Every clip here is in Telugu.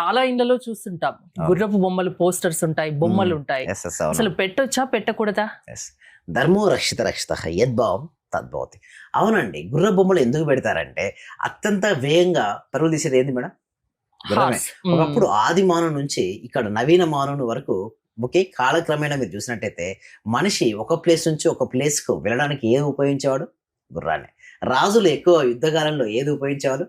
చాలా ఇళ్లలో చూస్తుంటాం, గుర్రపు బొమ్మలు పోస్టర్స్ ఉంటాయి, బొమ్మలు ఉంటాయి. అసలు పెట్టొచ్చా పెట్టకూడదా? ధర్మో రక్షిత రక్షిత యద్భావం తద్భవతి. అవునండి, గుర్ర బొమ్మలు ఎందుకు పెడతారంటే అత్యంత వేగంగా పరుగులు తీసేది ఏంది మేడం? గుర్రమే. ఒకప్పుడు ఆది మానవు నుంచి ఇక్కడ నవీన మానవుని వరకు ఒకే కాలక్రమేణా మీరు చూసినట్టయితే మనిషి ఒక ప్లేస్ నుంచి ఒక ప్లేస్ కు వెళ్ళడానికి ఏది ఉపయోగించేవాడు? గుర్రాన్ని. రాజులు ఎక్కువ యుద్ధకాలంలో ఏది ఉపయోగించేవారు?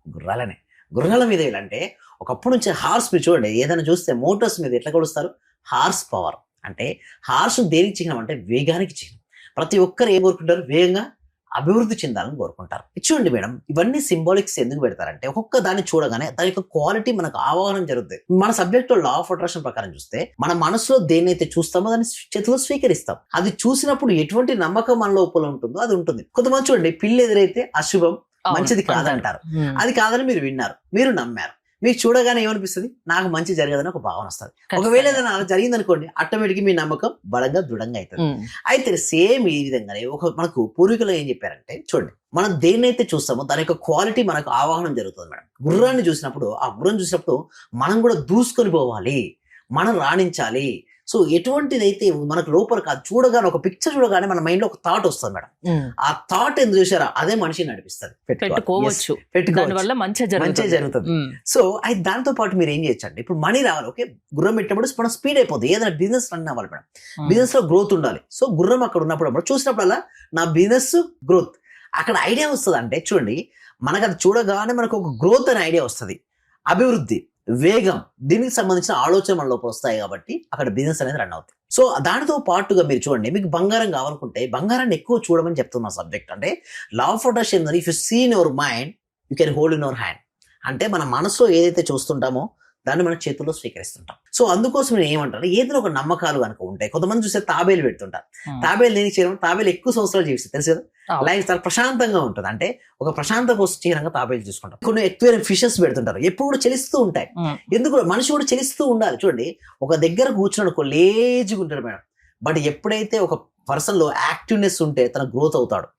గుర్రాలనే. గుర్రాల మీద వెళ్ళంటే ఒకప్పుడు నుంచి హార్స్ మీరు చూడండి, ఏదైనా చూస్తే మోటార్స్ మీద ఎట్లా కొలుస్తారు? Horse power. అంటే హార్స్ దేనికి చిహ్నం అంటే వేగానికి చిహ్నం. ప్రతి ఒక్కరు ఏం కోరుకుంటారు? వేగంగా అభివృద్ధి చెందాలని కోరుకుంటారు. చూడండి మేడం, ఇవన్నీ సింబాలిక్స్ ఎందుకు పెడతారంటే ఒక్కొక్క దాన్ని చూడగానే దాని యొక్క క్వాలిటీ మనకు ఆవాహనం జరుగుతుంది. మన సబ్జెక్ట్ లో లా ఆఫ్ అట్రాక్షన్ ప్రకారం చూస్తే మన మనసులో దేన్నైతే చూస్తామో దాన్ని చేతిలో స్వీకరిస్తాం. అది చూసినప్పుడు ఎటువంటి నమ్మకం మన లోపల ఉంటుందో అది ఉంటుంది. కొంతమంది చూడండి, పిల్లి ఎదురైతే అశుభం, మంచిది కాదంటారు. అది కాదని మీరు విన్నారు, మీరు నమ్మారు. మీకు చూడగానే ఏమనిపిస్తుంది? నాకు మంచి జరగదని ఒక భావన వస్తుంది. ఒకవేళ ఏదైనా జరిగింది అనుకోండి, ఆటోమేటిక్ మీ నమ్మకం బలంగా దృఢంగా అవుతుంది. అయితే సేమ్ ఈ విధంగానే మనకు పూర్వీకులు ఏం చెప్పారంటే చూడండి, మనం దేన్నైతే చూస్తామో దాని యొక్క క్వాలిటీ మనకు ఆవాహనం జరుగుతుంది మేడం. గుర్రాన్ని చూసినప్పుడు, ఆ గుర్రం చూసినప్పుడు మనం కూడా దూసుకొని పోవాలి, మనం రాణించాలి. సో ఎటువంటిదైతే మనకు లోపల కాదు, చూడగానే ఒక పిక్చర్ చూడగానే మన మైండ్ లో ఒక థాట్ వస్తుంది మేడం. ఆ థాట్ ఎందుకు చూసారా? అదే మనిషిని నడిపిస్తుంది. పెట్టుకోవచ్చు, మంచి జరుగుతుంది. సో అయితే దాంతో పాటు మీరు ఏం చేయొచ్చండి, ఇప్పుడు మనీ రావాలి. ఓకే, గుర్రం పెట్టినప్పుడు మనం స్పీడ్ అయిపోతుంది. ఏదైనా బిజినెస్ రన్ అవ్వాలి మేడం, బిజినెస్ లో గ్రోత్ ఉండాలి. సో గుర్రం అక్కడ ఉన్నప్పుడు చూసినప్పుడల్లా నా బిజినెస్ గ్రోత్ అక్కడ ఐడియా వస్తుంది. అంటే చూడండి, మనకు అది చూడగానే మనకు ఒక గ్రోత్ అనే ఐడియా వస్తుంది, అభివృద్ధి, వేగం, దీనికి సంబంధించిన ఆలోచన మన లోపల వస్తాయి కాబట్టి అక్కడ బిజినెస్ అనేది రన్ అవుతుంది. సో దానితో పాటుగా మీరు చూడండి, మీకు బంగారం కావాలనుకుంటే బంగారాన్ని ఎక్కువ చూడమని చెప్తున్నా సబ్జెక్ట్. అంటే law of attraction, if you see in your mind you can hold in your hand. అంటే మన మనసులో ఏదైతే చూస్తుంటామో దాన్ని మన చేతుల్లో స్వీకరిస్తుంటాం. సో అందుకోసం నేను ఏమంటాను, ఏదైనా ఒక నమ్మకాలు కనుక ఉంటాయి. కొంతమంది చూస్తే తాబేలు పెడుతుంటారు. తాబేలు దేనికి చేయడం? తాబేలు ఎక్కువ సంవత్సరాలు జీవిస్తుంది, తెలుసు కదా. లైఫ్ చాలా ప్రశాంతంగా ఉంటుంది. అంటే ఒక ప్రశాంత చిహ్నంగా తాబేలు చూసుకుంటాం. కొన్ని ఎక్కువ ఫిషెస్ పెడుతుంటారు, ఎప్పుడు కూడా చెలిస్తూ ఉంటాయి. ఎందుకు? మనిషి కూడా చెలిస్తూ ఉండాలి. చూడండి, ఒక దగ్గర కూర్చున్నాడు లేజీగా ఉంటాడు మేడం, బట్ ఎప్పుడైతే ఒక పర్సన్ లో యాక్టివ్నెస్ ఉంటే తన గ్రోత్ అవుతాడు.